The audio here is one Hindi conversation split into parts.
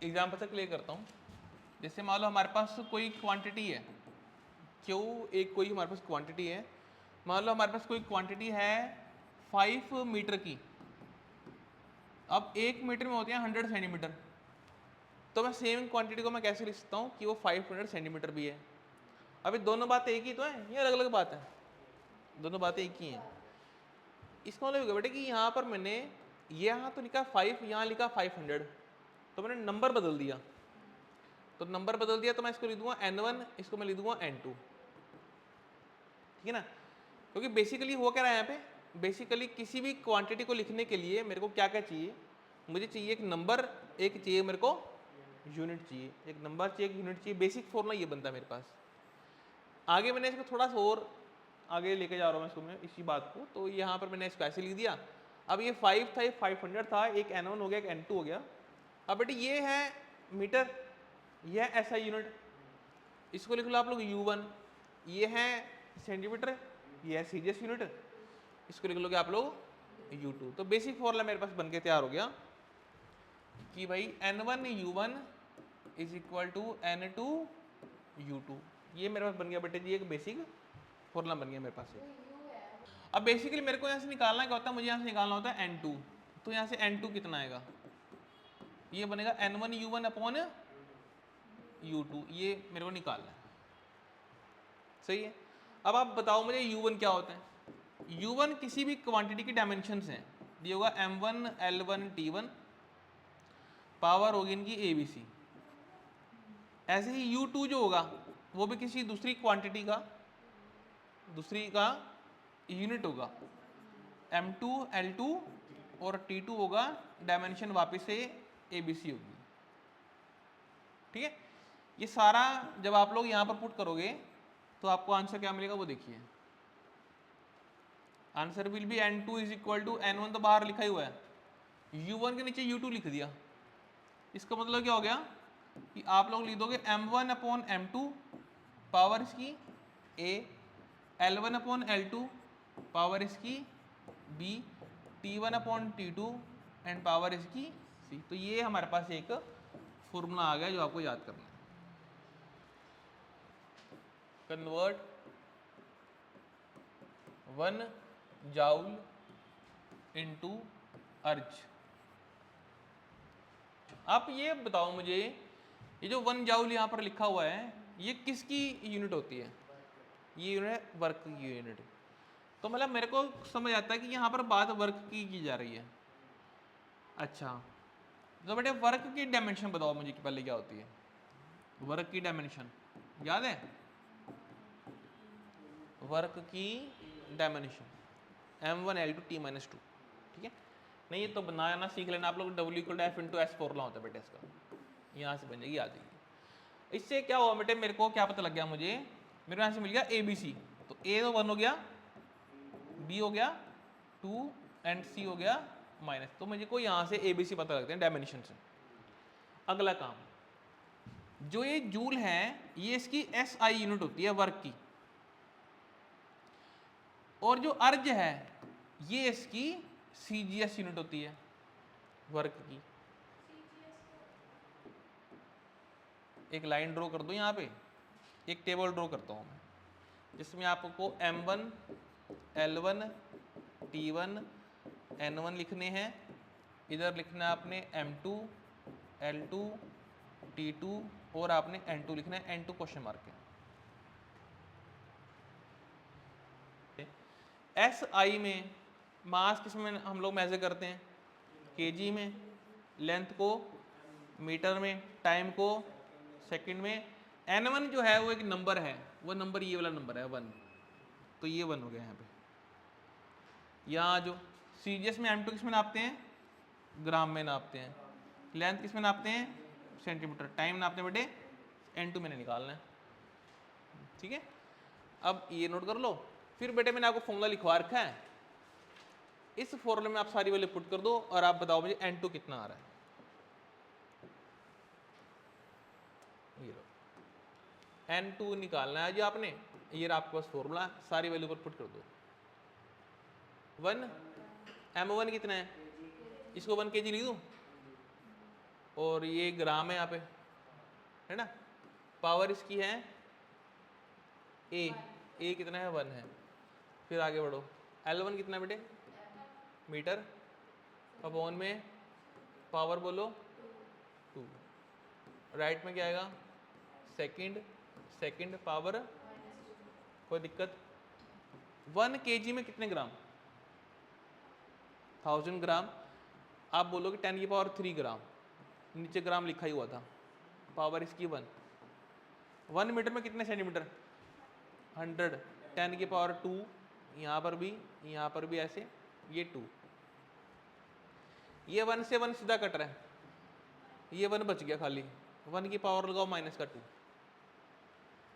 एग्जाम्पल से क्लियर करता हूँ। जैसे मान लो हमारे पास कोई क्वांटिटी है, क्यों एक कोई हमारे पास क्वांटिटी है, मान लो हमारे पास कोई क्वांटिटी है 5 मीटर की। अब 1 मीटर में होते हैं 100 सेंटीमीटर, तो मैं सेम क्वांटिटी को मैं कैसे लिख सकता हूँ कि वो 500 सेंटीमीटर भी है। अभी दोनों बातें एक ही तो है, ये अलग अलग बात है? दोनों बातें एक ही हैं। इसका मतलब होगा बेटे कि यहाँ पर मैंने यहाँ तो लिखा 5, यहाँ लिखा 500, तो मैंने नंबर बदल दिया। तो नंबर बदल दिया तो मैं इसको लिख दूंगा n1, इसको मैं लिख दूंगा n2, ठीक है ना। क्योंकि बेसिकली हो क्या रहा है यहाँ पे, बेसिकली किसी भी क्वांटिटी को लिखने के लिए मेरे को क्या क्या चाहिए, मुझे चाहिए एक नंबर, एक चाहिए मेरे को यूनिट चाहिए, एक नंबर चाहिए, एक यूनिट चाहिए। बेसिक फॉर्मूला ये बनता है मेरे पास। आगे मैंने इसको थोड़ा सा और आगे लेके जा रहा हूँ इसको मैं इसी बात को, तो यहाँ पर मैंने इसको ऐसे लिख दिया। अब ये 5 था, ये 500 था, एक n1 हो गया, एक n2 हो गया। अब बेटे ये है मीटर, ये है ऐसा यूनिट, इसको लिख लो आप लोग u1। ये है सेंटीमीटर, ये है सीजीएस यूनिट, इसको लिख लोगे आप लोग u2। तो बेसिक फॉर्मूला मेरे पास बनके तैयार हो गया कि भाई n1 u1 is equal to n2 u2। ये मेरे पास बन गया बेटे जी एक बेसिक फॉर्मूला बन गया मेरे पास। अब बेसिकली मेरे को यहाँ से निकालना क्या होता है, मुझे यहाँ से निकालना होता है n2। तो यहाँ से n2 कितना आएगा, ये बनेगा n1 u1 अपॉन u2, ये मेरे को निकालना है। सही है। अब आप बताओ मुझे u1 क्या होता है। u1 किसी भी क्वांटिटी की डायमेंशंस हैं, ये होगा m1 l1 t1, पावर होगी इनकी abc। ऐसे ही u2 जो होगा वो भी किसी दूसरी क्वांटिटी का, दूसरी का यूनिट होगा, m2 l2 और t2 होगा डायमेंशन वापस से abc होगी, ठीक है। ये सारा जब आप लोग यहाँ पर पुट करोगे तो आपको आंसर क्या मिलेगा वो देखिए। Answer will be n2 is equal to n1, तो बाहर लिखा ही हुआ है, u1 के नीचे u2 लिख दिया। इसका मतलब क्या हो गया कि आप लोग लिख दोगे m1 अपॉन m2 पावर इसकी a, l1 upon l2 power इसकी b, t1 upon t2 and power इसकी c। तो ये हमारे पास एक फॉर्मूला आ गया जो आपको याद करना है। कन्वर्ट 1 जाउल इनटू अर्ज। आप ये बताओ मुझे, ये जो 1 जाउल यहाँ पर लिखा हुआ है ये किसकी यूनिट होती है, ये यूनिट वर्क की यूनिट। तो मतलब मेरे को समझ आता है कि यहाँ पर बात वर्क की जा रही है। अच्छा, तो बेटे वर्क की डायमेंशन बताओ मुझे कि पहले क्या होती है। वर्क की डायमेंशन याद है, वर्क की डायमेंशन m1 l2 t-2, ठीक है। नहीं ये तो बनाना सीख लेना आप लोग, w equal to f into S formula होता है बेटे इसका, यहाँ से बन जाएगी, आ जाएगी। इससे क्या हुआ बेटे, मेरे को क्या पता लग गया, मुझे मेरे यहाँ से मिल गया ABC। तो A तो 1 हो गया, B हो गया 2 एंड C हो गया माइनस। तो मुझे को यहाँ से ABC पता लगते हैं डायमेंशन से। अगला काम, जो ये जूल है ये इसकी SI यूनिट होती है वर्क की, और जो अर्ज है ये इसकी CGS यूनिट होती है वर्क की। एक लाइन ड्रॉ कर दो यहाँ पे, एक टेबल ड्रॉ करता हूँ मैं, जिसमें आपको m1 l1 t1 n1 लिखने हैं, इधर लिखना है आपने m2 l2 t2 और आपने n2 लिखना है, n2 क्वेश्चन मार्क है। SI में मास किसमें हम लोग मेजर करते हैं, kg में, लेंथ को मीटर में, टाइम को सेकंड में। n1 जो है वो एक नंबर है, वो नंबर ये वाला नंबर है 1, तो ये 1 हो गया यहाँ पे। यहाँ जो CGS में m2 किस में नापते हैं, ग्राम में नापते हैं, लेंथ किस में नापते हैं, सेंटीमीटर, टाइम नापते हैं बेटे n2 मैंने निकालना है, ठीक है। अब ये नोट कर लो। फिर बेटे मैंने आपको फॉर्मूला लिखवा रखा है, इस फॉर्मूले में आप सारी वैल्यू पुट कर दो और आप बताओ मुझे n2 कितना आ रहा है। ये लो n2 निकालना है जी आपने, ये आपके पास फॉर्मूला, सारी वैल्यू पर पुट कर दो। 1 m1 कितना है, इसको 1 kg लिख दूं, और ये ग्राम है यहाँ पे, है ना। पावर इसकी है ए कितना है 1 है। फिर आगे बढ़ो, L1 कितना बेटे मीटर, अपॉन में पावर बोलो 2, राइट में क्या आएगा सेकंड पावर, कोई दिक्कत। 1 kg में कितने ग्राम, 1000 ग्राम। आप बोलोगे 10 की पावर 3 ग्राम, नीचे ग्राम लिखा ही हुआ था, पावर इसकी 1 मीटर में कितने सेंटीमीटर 100, 10 की पावर 2, यहाँ पर भी ऐसे, ये 2, ये 1 से 1 सीधा कट रहा है, ये 1 बच गया खाली, 1 की पावर लगाओ माइनस का 2,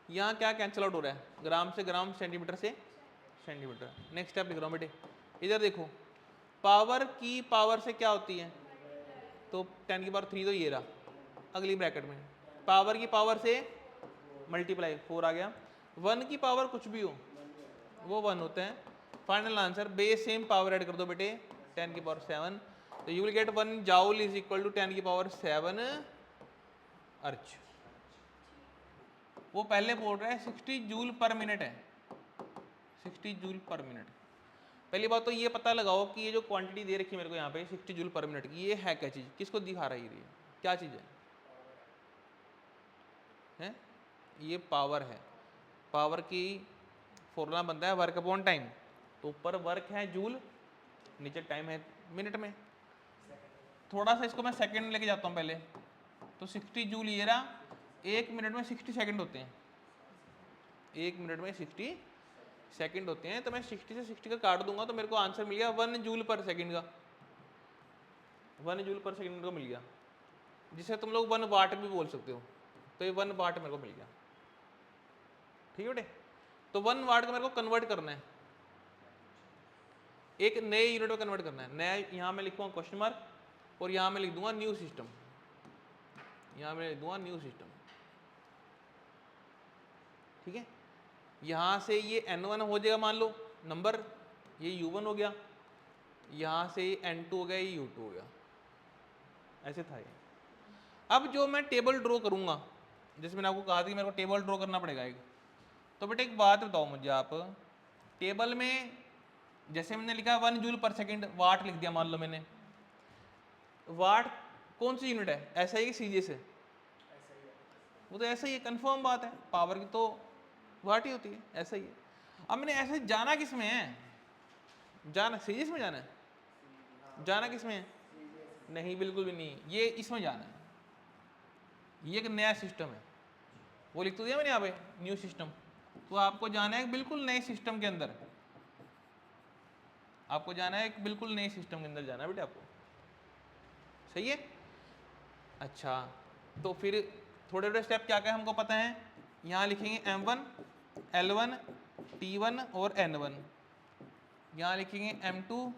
यहाँ क्या कैंसिल आउट हो रहा है, ग्राम से ग्राम, सेंटीमीटर से सेंटीमीटर। नेक्स्ट स्टेप लिख रहा हूँ बेटे, इधर देखो, पावर की पावर से क्या होती है, तो 10 की पावर 3 तो ये रहा, अगली ब्रैकेट में पावर की पावर से मल्टीप्लाई 4 आ गया। 1 की पावर कुछ भी हो वो 1 होते हैं। Final answer base same power add कर दो बेटे, 10 की पावर 7, तो you will get 1 joule is equal to 10 की पावर 7 अर्च। वो पहले बोल रहा है 60 जूल पर मिनट है, 60 जूल पर मिनट। पहली बात तो ये पता लगाओ कि ये जो क्वांटिटी दे रखी है मेरे को यहाँ पे 60 जूल पर मिनट की, ये है क्या चीज़, किसको दिखा रही है, ये क्या चीज़ है? ये पावर है। पावर की फॉर्मूला बनता है वर्क अपॉन टाइम, तो ऊपर वर्क है जूल, नीचे टाइम है मिनट में। थोड़ा सा इसको मैं सेकंड में लेके जाता हूँ पहले, तो 60 जूल ये रहा, 1 मिनट में 60 सेकंड होते हैं, 1 मिनट में 60 सेकंड होते हैं, तो मैं 60 से 60 का काट दूंगा तो मेरे को आंसर मिल गया 1 जूल पर सेकंड का, 1 जूल पर सेकंड को मिल गया, जिसे तुम लोग 1 वाट भी बोल सकते हो, तो ये 1 वाट मेरे को मिल गया। ठीक है बेटे, तो 1 वाट को मेरे को कन्वर्ट करना है, एक नए यूनिट में कन्वर्ट करना है। नया यहाँ मैं लिखूंगा क्वेश्चन मार्क, और यहाँ मैं लिख दूंगा न्यू सिस्टम, यहाँ मैं लिख दूंगा न्यू सिस्टम। ठीक है, यहाँ से ये N1 हो जाएगा मान लो नंबर, ये U1 हो गया, यहाँ से ये N2 हो गया, ये U2 हो गया, ऐसे था ये। अब जो मैं टेबल ड्रॉ करूँगा, जैसे मैंने आपको कहा था कि मेरे को टेबल ड्रॉ करना पड़ेगा एक, तो बेटे एक बात बताओ मुझे आप, टेबल में जैसे मैंने लिखा 1 जूल पर सेकंड, वाट लिख दिया मान लो मैंने, वाट कौन सी यूनिट है, ऐसा ही कि सीजीएस है, वो तो ऐसा ही है, कंफर्म बात है, पावर की तो वाट ही होती है, ऐसा ही है। अब मैंने ऐसे जाना किस में है, जाना सीरीज में जाना है, जाना किस में है, नहीं बिल्कुल भी नहीं, ये इसमें जाना है, ये एक नया सिस्टम है, वो लिख तो दिया मैंने यहाँ पे न्यू सिस्टम, तो आपको जाना है बिल्कुल नए सिस्टम के अंदर, आपको जाना है एक बिल्कुल नए सिस्टम के अंदर जाना है बेटे आपको, सही है। अच्छा, तो फिर थोड़े थोड़े स्टेप क्या क्या हमको पता है, यहाँ लिखेंगे M1 L1 T1 और N1, यहाँ लिखेंगे M2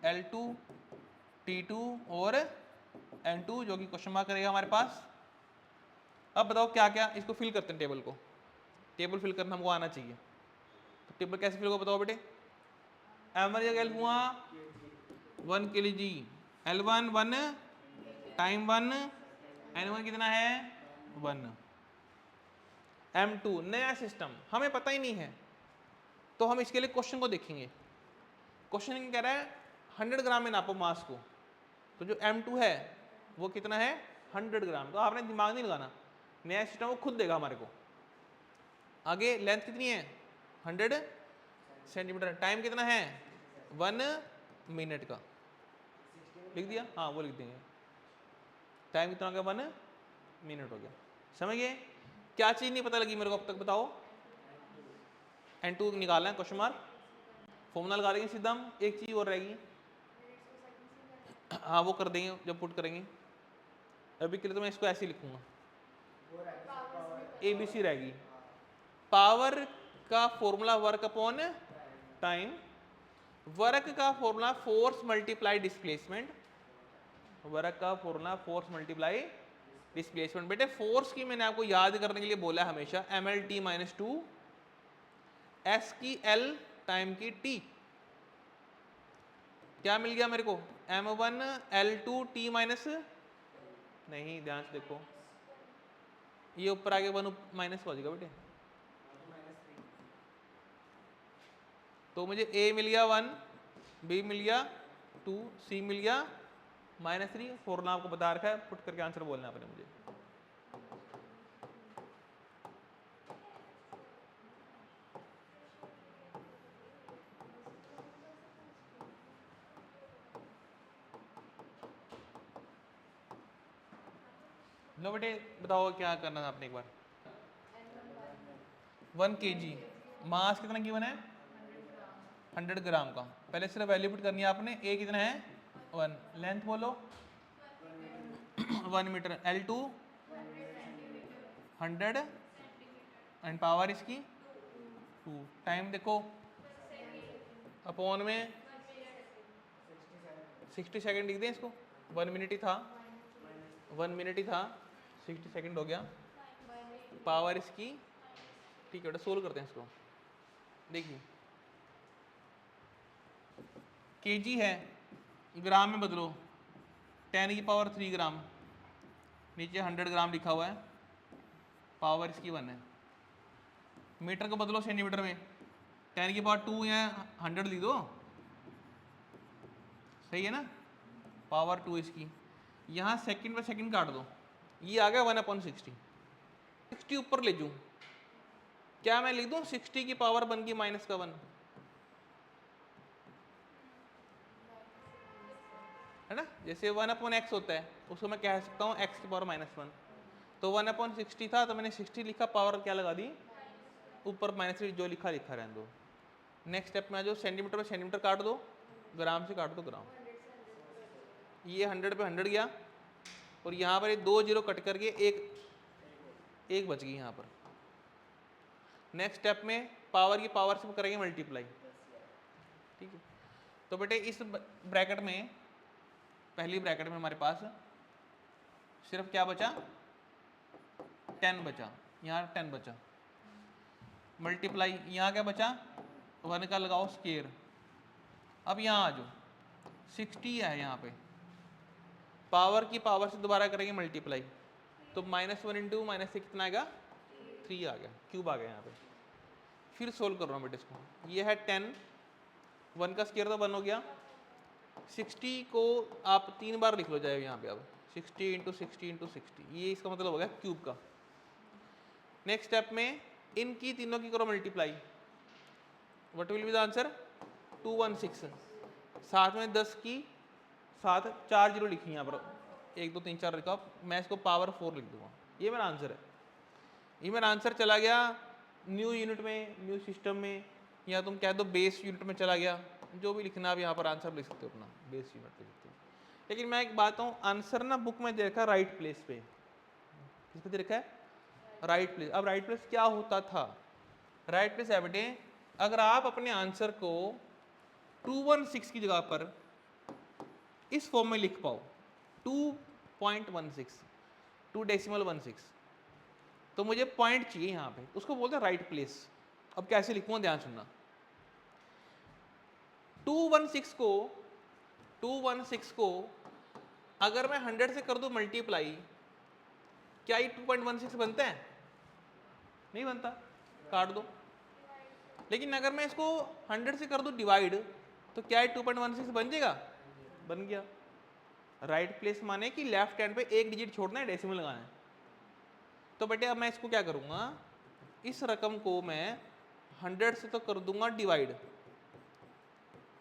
L2 T2 और N2, जो कि क्वेश्चन मार्क करेगा हमारे पास। अब बताओ क्या क्या, इसको फिल करते हैं टेबल को, टेबल फिल करना हमको आना चाहिए, तो टेबल कैसे फिल होगा बताओ बेटे। M1 जगह हुआ 1 kg, L1 1, टाइम 1, N1 कितना है 1, M2 नया सिस्टम हमें पता ही नहीं है, तो हम इसके लिए क्वेश्चन को देखेंगे। क्वेश्चन कह रहा है 100 ग्राम में नापो मास को, तो जो M2 है वो कितना है 100 ग्राम, तो आपने दिमाग नहीं लगाना, नया सिस्टम वो खुद देगा हमारे को। आगे लेंथ कितनी है 100 सेंटीमीटर, टाइम कितना है 1 मिनट का, लिख दिया, हाँ वो लिख देंगे, टाइम कितना हो गया 1 मिनट हो गया। समझ गए, क्या चीज़ नहीं पता लगी मेरे को अब तक बताओ, N2 निकालना है क्वेश्चन मार्क, फॉर्मूला लगा देंगे सीधा हम, एक चीज़ और रहेगी, हाँ वो कर देंगे जब पुट करेंगे, अभी के लिए तो मैं इसको ऐसे ही लिखूंगा, ABC रहेगी। पावर का formula work upon time, work का formula force multiply displacement, work का फॉर्मूला फोर्स मल्टीप्लाई डिस्प्लेसमेंट। बेटे फोर्स की मैंने आपको याद करने के लिए बोला हमेशा mlt-2, s की l, टाइम की t, क्या मिल गया मेरे को M1 L2 t नहीं, ध्यान से देखो, ये ऊपर आगे 1 माइनस हो जाएगा बेटे। तो मुझे ए मिल गया 1, बी मिल गया 2, सी मिल गया -3। फॉर्मूला आपको बता रखा है, पुट करके आंसर बोलना है आपने मुझे। लो बेटे बताओ क्या करना था आपने एक बार। 1 kg, मास कितना गिवन है 100 ग्राम का। पहले सिर्फ वैल्यू पुट करनी है आपने। ए कितना है 1, लेंथ बोलो 1 मीटर, L2 100 एंड पावर इसकी 2। टाइम देखो अपॉन में 60 सेकंड लिख दें इसको, 1 मिनट ही था, 1 मिनट ही था, 60 सेकंड हो गया। पावर इसकी, ठीक है बेटा सोल्व करते हैं इसको। देखिए केजी है, ग्राम में बदलो, 10 की पावर 3 ग्राम, नीचे 100 ग्राम लिखा हुआ है, पावर इसकी 1 है। मीटर को बदलो सेंटीमीटर में, 10 की पावर 2 या 100 लिख दो, सही है ना, पावर 2 इसकी। यहाँ सेकंड पे सेकंड काट दो, ये आ गया 1/60। 60 ऊपर ले जाऊँ, क्या मैं लिख दूँ 60 की पावर 1 की माइनस का 1, है ना। जैसे 1/x होता है, उसको मैं कह सकता हूँ x की पावर -1। तो 1/60 था, तो मैंने 60 लिखा, पावर क्या लगा दी ऊपर -3, जो लिखा लिखा रहने दो। नेक्स्ट स्टेप में आ जाओ, सेंटीमीटर पे सेंटीमीटर काट दो, ग्राम से काट दो ग्राम। ये 100 पे 100 गया, और यहाँ पर ये 2 जीरो कट करके एक बच गई यहाँ पर। नेक्स्ट स्टेप में पावर की पावर से करेंगे मल्टीप्लाई, ठीक है। तो बेटे इस ब्रैकेट में, पहली ब्रैकेट में हमारे पास सिर्फ क्या बचा 10 बचा, यहाँ 10 बचा, मल्टीप्लाई यहाँ क्या बचा 1 का लगाओ स्क्वायर। अब यहाँ आ जाओ 60 है यहाँ पे, पावर की पावर से दोबारा करेंगे मल्टीप्लाई, तो -1 × -6 कितना आएगा 3 आ गया, क्यूब आ गया यहाँ पे। फिर सोल्व कर रहा हूँ बेटे इसको, ये है 10, 1 का स्क्वायर तो 1 हो गया, 60 को आप 3 बार लिख लो जाए यहाँ पे। अब 60 × 60 × 60, ये इसका मतलब हो गया क्यूब का। नेक्स्ट स्टेप में इनकी तीनों की करो multiply, what will be the answer 216। साथ में 10 की साथ 4 जीरो लिखी यहाँ पर, 1 2 3 4 लिखा, मैं इसको पावर 4 लिख दूंगा, ये मेरा आंसर है। ये मेरा आंसर चला गया न्यू यूनिट में, न्यू सिस्टम में, या तुम कह दो बेस यूनिट में चला गया, जो भी लिखना आप यहाँ पर आंसर लिख सकते हो अपना, बेस यूनिट लिख सकते हो। लेकिन मैं एक बात हूँ, आंसर ना बुक में दे रखा राइट प्लेस पे, किस पे दे रखा है राइट प्लेस। अब राइट प्लेस क्या होता था, राइट प्लेस है बेटे, अगर आप अपने आंसर को 216 की जगह पर इस फॉर्म में लिख पाओ 2.16, 2.16, तो मुझे पॉइंट चाहिए यहाँ पे, उसको बोलते हैं राइट प्लेस। अब कैसे लिखूंगा ध्यान सुनना, 216 को अगर मैं 100 से कर दूं मल्टीप्लाई, क्या ये 2.16 बनता है, नहीं बनता, काट दो। लेकिन अगर मैं इसको 100 से कर दूं डिवाइड, तो क्या ये 2.16 बन जाएगा, बन गया। राइट प्लेस माने कि लेफ्ट हैंड पे एक डिजिट छोड़ना है, डेसिमल लगाना है। तो बेटे अब मैं इसको क्या करूंगा, इस रकम को मैं 100 से तो कर दूंगा डिवाइड,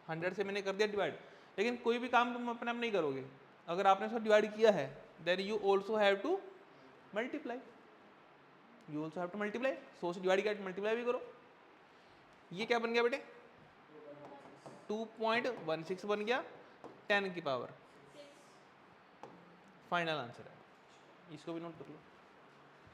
100 से मैंने कर दिया डिवाइड, लेकिन कोई भी काम तुम अपने आप नहीं करोगे, अगर आपने इसको डिवाइड किया है then you also have to multiply, you also have to multiply. 100 से डिवाइड किया मल्टीप्लाई भी करो। ये क्या बन गया बेटे 2.16 बन गया 10 की पावर, फाइनल आंसर है, इसको भी नोट कर लो।